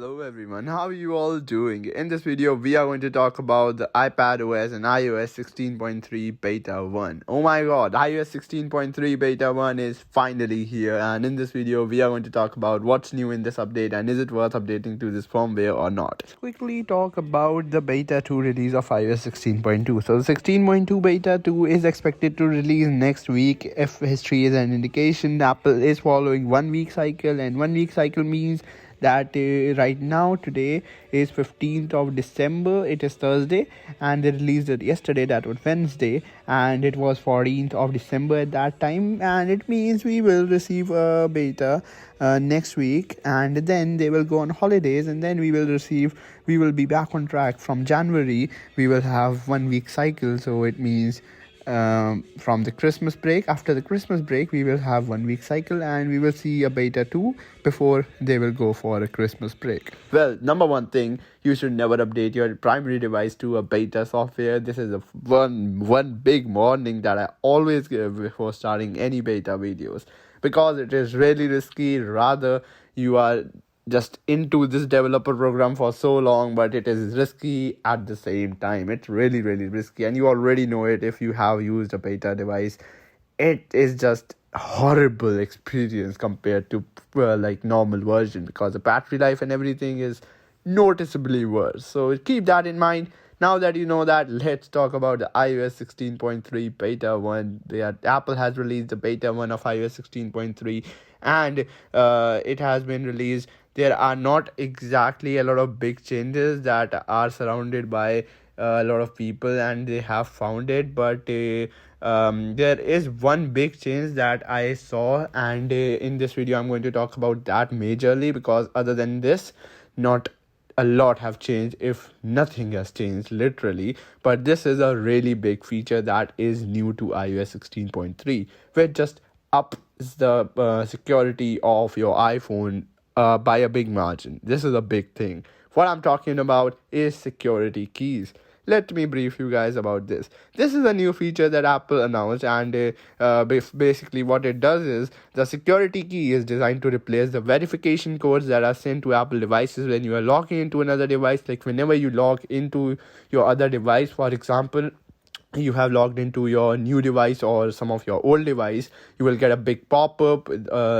Hello everyone, how are you all doing? In this video, we are going to talk about the iPadOS and iOS 16.3 Beta 1. Oh my god, iOS 16.3 Beta 1 is finally here, and in this video, we are going to talk about what's new in this update and is it worth updating to this firmware or not. Let's quickly talk about the Beta 2 release of iOS 16.2. So the 16.2 Beta 2 is expected to release next week. If history is an indication, Apple is following 1 week cycle, and 1 week cycle means that right now today is 15th of December, it is Thursday, and they released it yesterday, that was Wednesday, and it was 14th of December at that time, and it means we will receive a beta next week, and then they will go on holidays, and then we will be back on track from January. We will have 1 week cycle, so it means from the Christmas break. After the Christmas break, we will have 1 week cycle, and we will see a beta 2 before they will go for a Christmas break. Well, number one thing, you should never update your primary device to a beta software. This is a one big warning that I always give before starting any beta videos, because it is really risky. Rather, you are just into this developer program for so long, but it is risky at the same time. It's really risky, and you already know it if you have used a beta device. It is just horrible experience compared to like normal version, because the battery life and everything is noticeably worse. So keep that in mind. Now that you know that, let's talk about the iOS 16.3 Beta 1. Apple has released the Beta 1 of iOS 16.3, and it has been released. There are not exactly a lot of big changes that are surrounded by a lot of people, and they have found it, but there is one big change that I saw, and in this video I'm going to talk about that majorly, because other than this, not a lot have changed, if nothing has changed literally. But this is a really big feature that is new to iOS 16.3, which just ups the security of your iPhone by a big margin. This is a big thing. What I'm talking about is security keys. Let me brief you guys about this. This is a new feature that Apple announced, and basically what it does is the security key is designed to replace the verification codes that are sent to Apple devices when you are logging into another device. Like whenever you log into your other device, for example, you have logged into your new device or some of your old device, you will get a big pop-up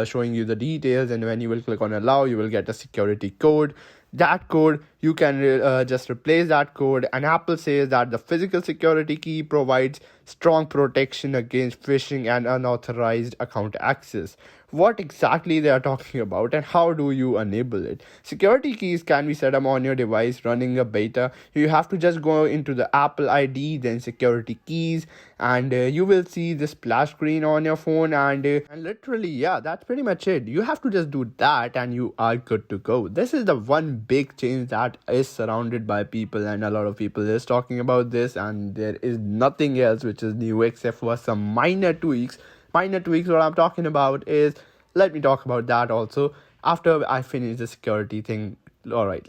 showing you the details, and when you will click on allow, you will get a security code. That code, you can just replace that code, and Apple says that the physical security key provides strong protection against phishing and unauthorized account access. What exactly they are talking about, and how do you enable it? Security keys can be set up on your device running a beta. You have to just go into the Apple ID, then security keys, and you will see this splash screen on your phone, and literally, yeah, that's pretty much it. You have to just do that and you are good to go. This is the one big change that is surrounded by people, and a lot of people is talking about this, and there is nothing else which is new except for some minor tweaks. What I'm talking about is, let me talk about that also after I finish the security thing. Alright,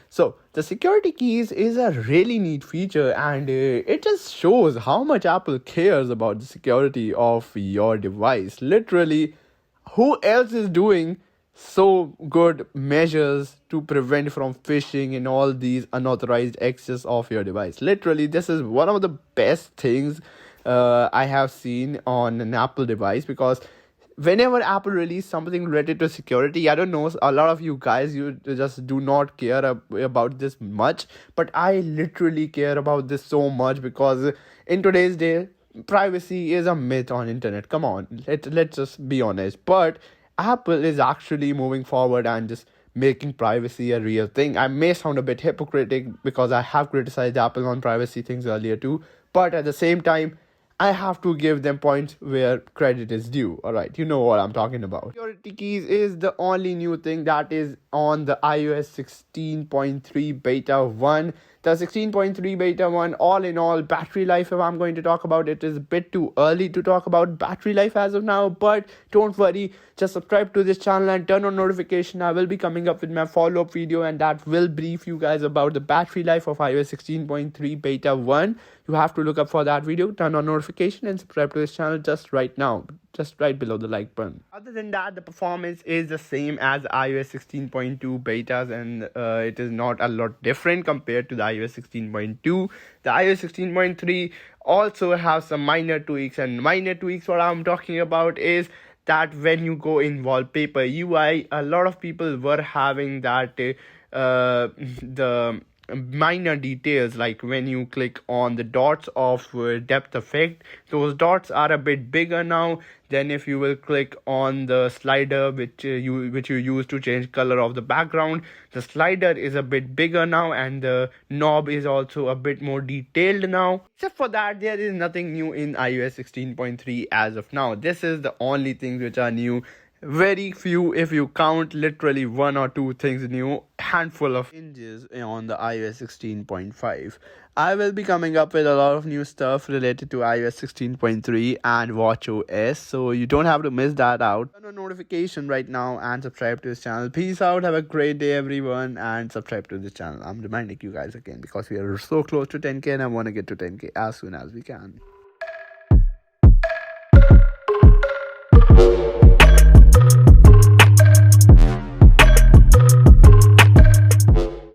so the security keys is a really neat feature, and it just shows how much Apple cares about the security of your device. Literally, who else is doing so good measures to prevent from phishing and all these unauthorized access of your device? Literally, this is one of the best things I have seen on an Apple device, because whenever Apple release something related to security, I don't know, a lot of you guys, you just do not care about this much, but I literally care about this so much, because in today's day, privacy is a myth on internet. Come on, let's just be honest. But Apple is actually moving forward and just making privacy a real thing. I may sound a bit hypocritic because I have criticized Apple on privacy things earlier too, but at the same time, I have to give them points where credit is due. Alright, you know what I'm talking about. Security keys is the only new thing that is on the iOS 16.3 Beta 1. The 16.3 Beta 1, all in all, battery life, if I'm going to talk about it, is a bit too early to talk about battery life as of now, but don't worry, just subscribe to this channel and turn on notification. I will be coming up with my follow-up video, and that will brief you guys about the battery life of iOS 16.3 Beta 1. you have to look up for that video, turn on notification, and subscribe to this channel just right now, just right below the like button. Other than that, the performance is the same as iOS 16.2 betas, and it is not a lot different compared to the iOS 16.2. The iOS 16.3 also has some minor tweaks, and minor tweaks what I'm talking about is that when you go in wallpaper UI, a lot of people were having that the minor details, like when you click on the dots of depth effect, those dots are a bit bigger now. Then if you will click on the slider which you use to change color of the background, the slider is a bit bigger now, and the knob is also a bit more detailed now. Except for that, there is nothing new in iOS 16.3 as of now. This is the only things which are new. Very few, if you count literally one or two things new, handful of changes on the iOS 16.5. I will be coming up with a lot of new stuff related to iOS 16.3 and watchOS, so you don't have to miss that out. Turn on notification right now and subscribe to this channel. Peace out, have a great day everyone, and subscribe to this channel. I'm reminding you guys again because we are so close to 10k and I want to get to 10k as soon as we can.